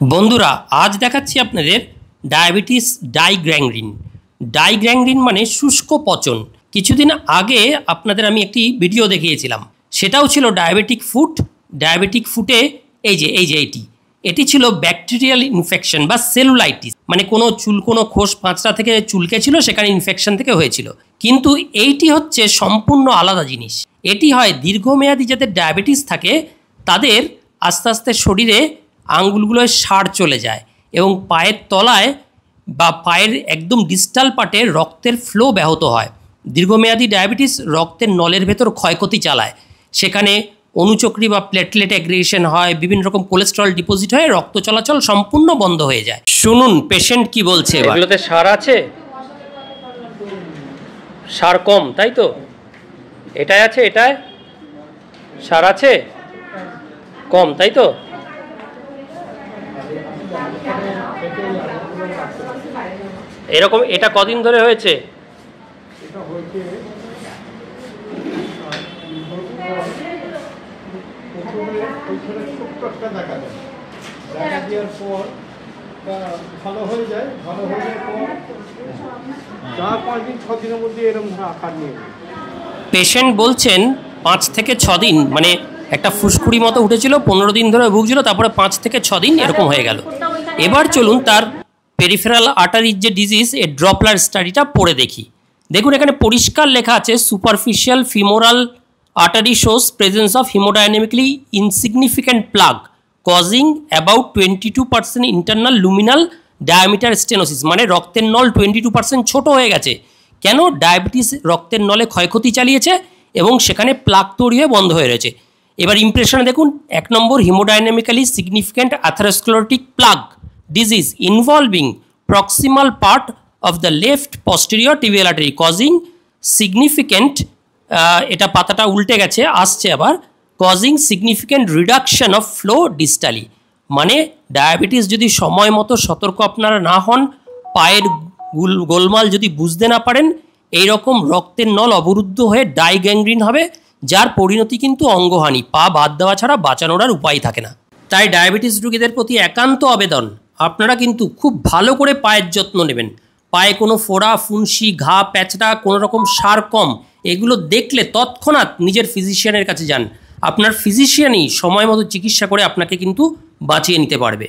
বন্ধুরা আজ দেখাচ্ছি আপনাদের ডায়াবেটিস ডাইগ্যাংগ্রিন। ডাইগ্যাংগ্রিন মানে শুষ্ক পচন। কিছুদিন আগে আপনাদের আমি একটি ভিডিও দেখিয়েছিলাম, সেটাও ছিল ডায়াবেটিক ফুট। ডায়াবেটিক ফুটে এই যে এটি ছিল ব্যাকটেরিয়াল ইনফেকশন বা সেলুলাইটিস, মানে কোনো খোস পাঁচটা থেকে চুলকে ছিল, সেখানে ইনফেকশন থেকে হয়েছিল। কিন্তু এইটি হচ্ছে সম্পূর্ণ আলাদা জিনিস। এটি হয় দীর্ঘমেয়াদী যাদের ডায়াবেটিস থাকে তাদের আস্তে আস্তে শরীরে আঙ্গুলগুলোয় সার চলে যায় এবং পায়ের তলায় বা পায়ের একদম ডিস্টাল পার্টে রক্তের ফ্লো ব্যাহত হয়। দীর্ঘমেয়াদী ডায়াবেটিস রক্তের নলের ভেতর ক্ষয়ক্ষতি চালায়, সেখানে অনুচক্রি বা প্লেটলেট অ্যাগ্রিগেশন হয়, বিভিন্ন রকম কোলেস্টেরল ডিপোজিট হয়ে রক্ত চলাচল সম্পূর্ণ বন্ধ হয়ে যায়। শুনুন পেশেন্ট কি বলছে। এগুলোতে সার আছে, সার কম, তাই তো? এটাই আছে, এটায় সার আছে কম, তাই তো? এরকম এটা কদিন ধরে হয়েছে? পেশেন্ট বলছেন 5 থেকে 6 দিন, মানে একটা ফুসকুড়ি মতো উঠেছিল, 15 দিন ধরে ভুগছিল, তারপরে 5 থেকে 6 দিন এরকম হয়ে গেল। এবার চলুন তার পেরিফেরাল আর্টারির যে ডিজিজ এর ড্রপলার স্টাডিটা পড়ে দেখি। দেখুন এখানে পরিষ্কার লেখা আছে, superficial femoral artery shows presence of hemodynamically insignificant plaque causing about 22% internal luminal diameter stenosis, মানে রক্তের নল 22% ছোট হয়ে গেছে। কেন? ডায়াবেটিস রক্তের নলে ক্ষয়ক্ষতি চালিয়েছে এবং সেখানে প্লাগ তৈরি হয়ে বন্ধ হয়ে রয়েছে। এবার ইমপ্রেশনে দেখুন, 1 number hemodynamically significant atherosclerotic plaque disease involving proximal part of the left posterior tibial artery causing significant এটা পাতাটা উল্টে গেছে, আসছে আবার, causing significant reduction of flow distally, মানে ডায়াবেটিস যদি সময় মতো সতর্ক আপনারা না হন, পায়ের গোলমাল যদি বুঝতে না পারেন, এই রকম রক্তের নল অবরুদ্ধ হয়ে ডাইগ্যাংগ্রিন হবে, যার পরিণতি কিন্তু অঙ্গহানি, পা বাদ দেওয়া ছাড়া বাঁচানোর আর উপায় থাকে না। তাই ডায়াবেটিস রোগীদের প্রতি একান্ত আবেদন, আপনারা কিন্তু খুব ভালো করে পায়ের যত্ন নেবেন। পায়ে কোনো ফোড়া, ফুনসি, ঘা, প্যাচড়া, কোনো রকম সার কম, এগুলো দেখলে তৎক্ষণাৎ নিজের ফিজিশিয়ানের কাছে যান। আপনার ফিজিশিয়ানই সময় মতো চিকিৎসা করে আপনাকে কিন্তু বাঁচিয়ে নিতে পারবে।